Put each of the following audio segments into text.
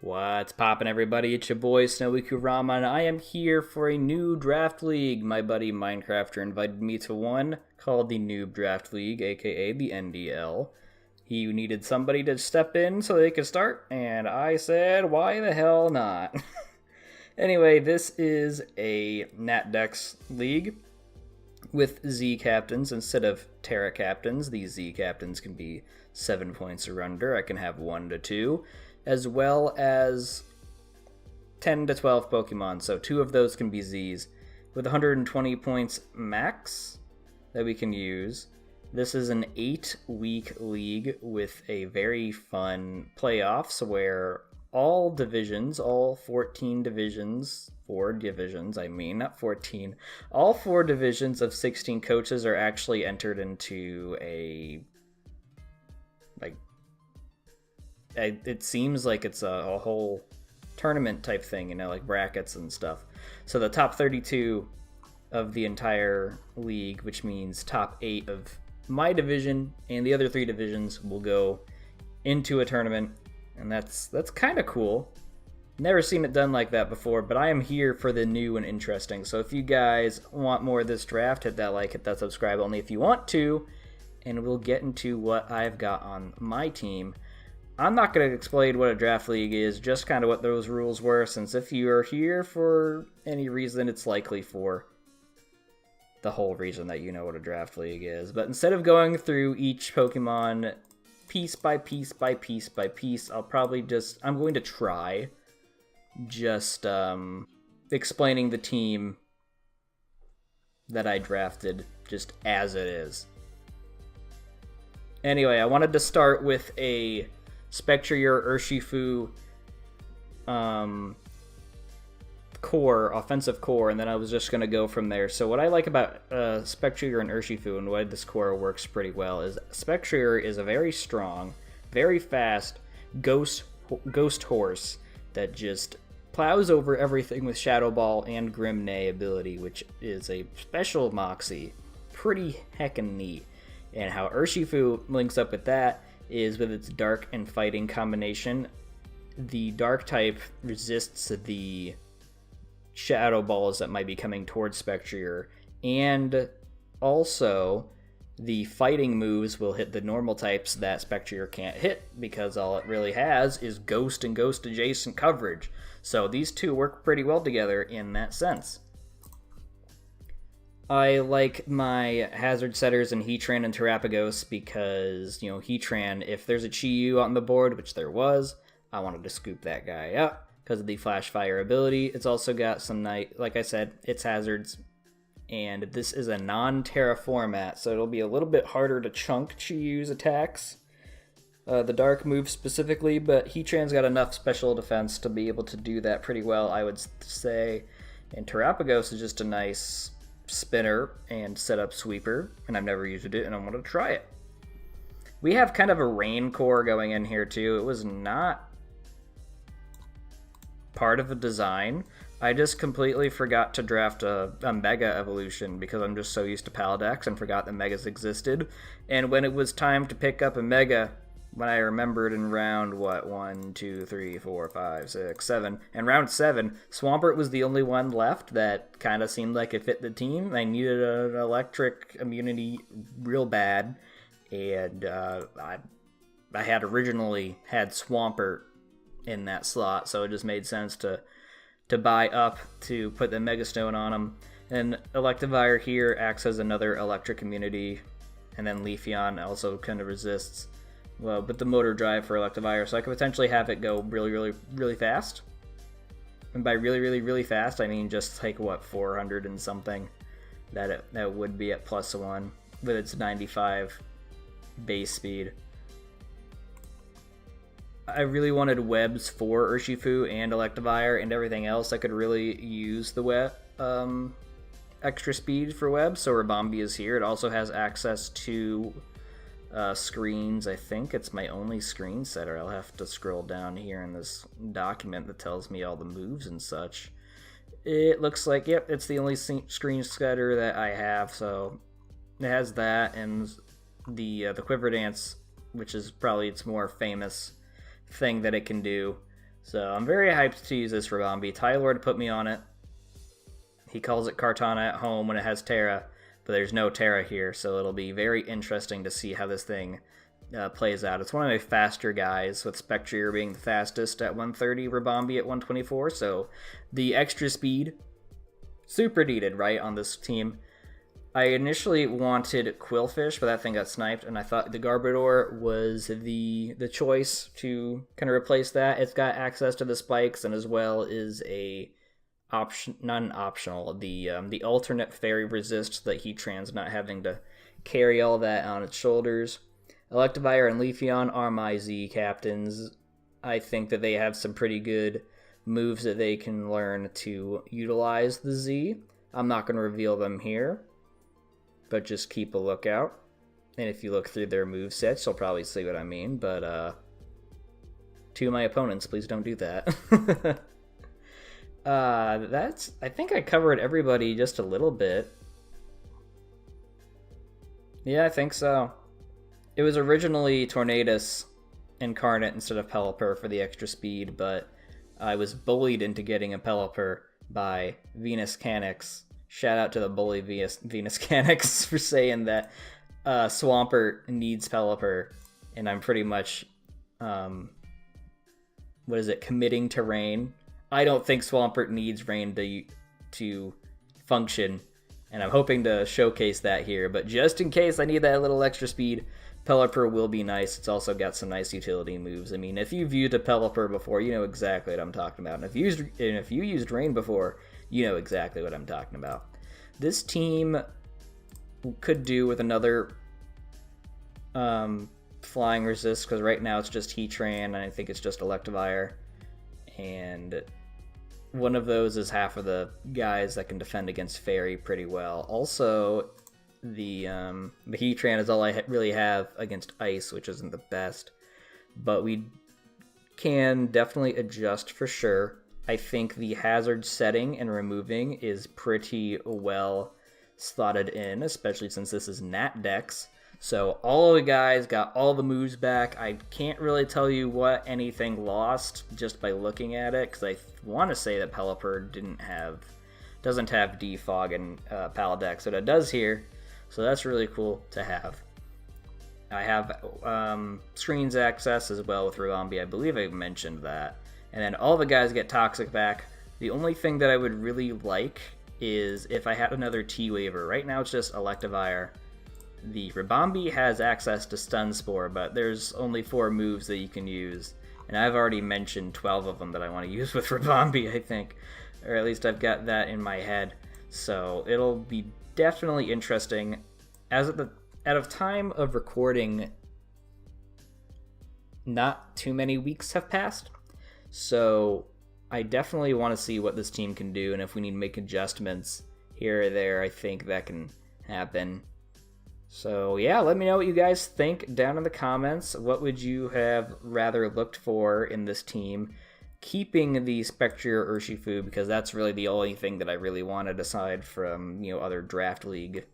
What's poppin', everybody? It's your boy SnowyKurama, and I am here for a new draft league. My buddy Minecrafter invited me to one called the Noob Draft League, aka the NDL. He needed somebody to step in so they could start, and I said, why the hell not? Anyway, this is a NatDex league with Z captains instead of Tera captains. These Z captains can be 7 points or under. I can have 1 to 2. As well as 10 to 12 Pokemon, so 2 of those can be Zs. With 120 points max that we can use, this is an 8-week league with a very fun playoffs where all divisions, all 14 divisions, 4 divisions, I mean, not 14, all 4 divisions of 16 coaches are actually entered into it seems like it's a whole tournament type thing, you know, like brackets and stuff. So the top 32 of the entire league, which means top 8 of my division and the other 3 divisions, will go into a tournament, and that's kind of cool. Never seen it done like that before, but I am here for the new and interesting. So if you guys want more of this draft, hit that like, hit that subscribe only if you want to, and we'll get into what I've got on my team. I'm not going to explain what a draft league is, just kind of what those rules were, since if you are here for any reason, it's likely for the whole reason that you know what a draft league is. But instead of going through each Pokemon piece by piece by piece by piece, I'm going to try just explaining the team that I drafted just as it is. Anyway, I wanted to start with a Spectrier Urshifu core, offensive core, and then I was just going to go from there. So what I like about Spectrier and Urshifu and why this core works pretty well is Spectrier is a very strong, very fast ghost horse that just plows over everything with Shadow Ball and Grim Neigh ability, which is a special Moxie. Pretty heckin' neat. And how Urshifu links up with that is with its dark and fighting combination. The dark type resists the shadow balls that might be coming towards Spectrier, and also the fighting moves will hit the normal types that Spectrier can't hit because all it really has is ghost and ghost adjacent coverage. So these two work pretty well together in that sense. I like my hazard setters in Heatran and Terapagos because, you know, Heatran, if there's a Chi-Yu on the board, which there was, I wanted to scoop that guy up because of the Flash Fire ability. It's also got some like I said, it's hazards, and this is a non-Tera format, so it'll be a little bit harder to chunk Chi-Yu's attacks. The Dark move specifically, but Heatran's got enough special defense to be able to do that pretty well, I would say. And Terapagos is just a nice spinner and setup sweeper, and I've never used it, and I want to try it. We have kind of a rain core going in here too. It was not part of the design. I just completely forgot to draft a Mega Evolution because I'm just so used to Paladex and forgot that Megas existed. And when it was time to pick up a Mega, when I remembered in round, 1, 2, 3, 4, 5, 6, 7, and round 7, Swampert was the only one left that kind of seemed like it fit the team. I needed an electric immunity real bad, and I had originally had Swampert in that slot, so it just made sense to buy up to put the Mega Stone on him. And Electivire here acts as another electric immunity, and then Leafeon also kind of resists. Well, but the motor drive for Electivire, so I could potentially have it go really fast. And by really fast, I mean just like, 400 and something that would be at +1 with its 95 base speed. I really wanted webs for Urshifu and Electivire and everything else. I could really use the extra speed for webs, so Ribombee is here. It also has access to screens. I think it's my only screen setter. I'll have to scroll down here in this document that tells me all the moves and such. It looks like, yep, it's the only screen setter that I have, so it has that, and the Quiver Dance, which is probably its more famous thing that it can do. So I'm very hyped to use this Rabambi. Tylord put me on it. He calls it Kartana at home when it has Tera, but there's no Tera here, so it'll be very interesting to see how this thing plays out. It's one of my faster guys, with Spectrier being the fastest at 130, Rabambi at 124, so the extra speed, super needed, right, on this team. I initially wanted Quillfish, but that thing got sniped, and I thought the Garbodor was the choice to kind of replace that. It's got access to the spikes, and as well is a option, not an optional, the alternate fairy resist that Heatran's not having to carry all that on its shoulders. Electivire and Leafeon are my Z captains. I think that they have some pretty good moves that they can learn to utilize the Z. I'm not going to reveal them here, but just keep a lookout. And if you look through their movesets, you'll probably see what I mean. But to my opponents, please don't do that. I think I covered everybody just a little bit. Yeah, I think so. It was originally Tornadus Incarnate instead of Pelipper for the extra speed, but I was bullied into getting a Pelipper by Venus Canix. Shout out to the bully Venus Canix for saying that Swampert needs Pelipper, and I'm pretty much, committing to Rain. I don't think Swampert needs Rain to function, and I'm hoping to showcase that here, but just in case I need that little extra speed, Pelipper will be nice. It's also got some nice utility moves. I mean, if you've used a Pelipper before, you know exactly what I'm talking about. And if you used Rain before, you know exactly what I'm talking about. This team could do with another flying resist, because right now it's just Heatran, and I think it's just Electivire. And one of those is half of the guys that can defend against Fairy pretty well. Also, the Heatran is all I really have against Ice, which isn't the best. But we can definitely adjust for sure. I think the hazard setting and removing is pretty well slotted in, especially since this is Nat Dex. So all of the guys got all the moves back. I can't really tell you what anything lost just by looking at it, because I want to say that Pelipper doesn't have Defog and Paladex, but it does here. So that's really cool to have. I have screens access as well with Rabambi. I believe I mentioned that. And then all the guys get Toxic back. The only thing that I would really like is if I had another T-Waver. Right now it's just Electivire. The Rabambi has access to Stun Spore, but there's only 4 moves that you can use. And I've already mentioned 12 of them that I want to use with Rabambi, I think. Or at least I've got that in my head. So it'll be definitely interesting. As at of time of recording, not too many weeks have passed. So I definitely want to see what this team can do, and if we need to make adjustments here or there, I think that can happen. So yeah, let me know what you guys think down in the comments. What would you have rather looked for in this team? Keeping the Spectrier Urshifu, because that's really the only thing that I really wanted aside from, other draft league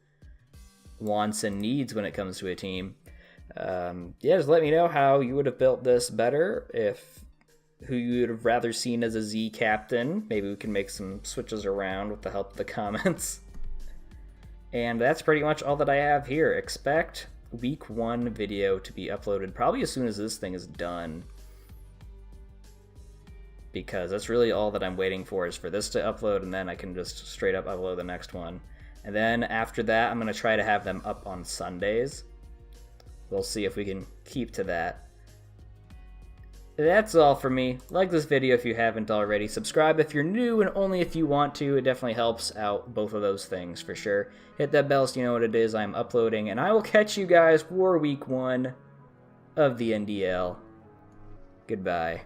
wants and needs when it comes to a team. Just let me know how you would have built this better, who you would have rather seen as a Z captain. Maybe we can make some switches around with the help of the comments. And that's pretty much all that I have here. Expect week 1 video to be uploaded probably as soon as this thing is done, because that's really all that I'm waiting for, is for this to upload, and then I can just straight up upload the next one. And then after that, I'm going to try to have them up on Sundays. We'll see if we can keep to that. That's all for me. Like this video if you haven't already. Subscribe if you're new, and only if you want to. It definitely helps out both of those things for sure. Hit that bell so you know what it is I'm uploading, and I will catch you guys for week 1 of the NDL. Goodbye.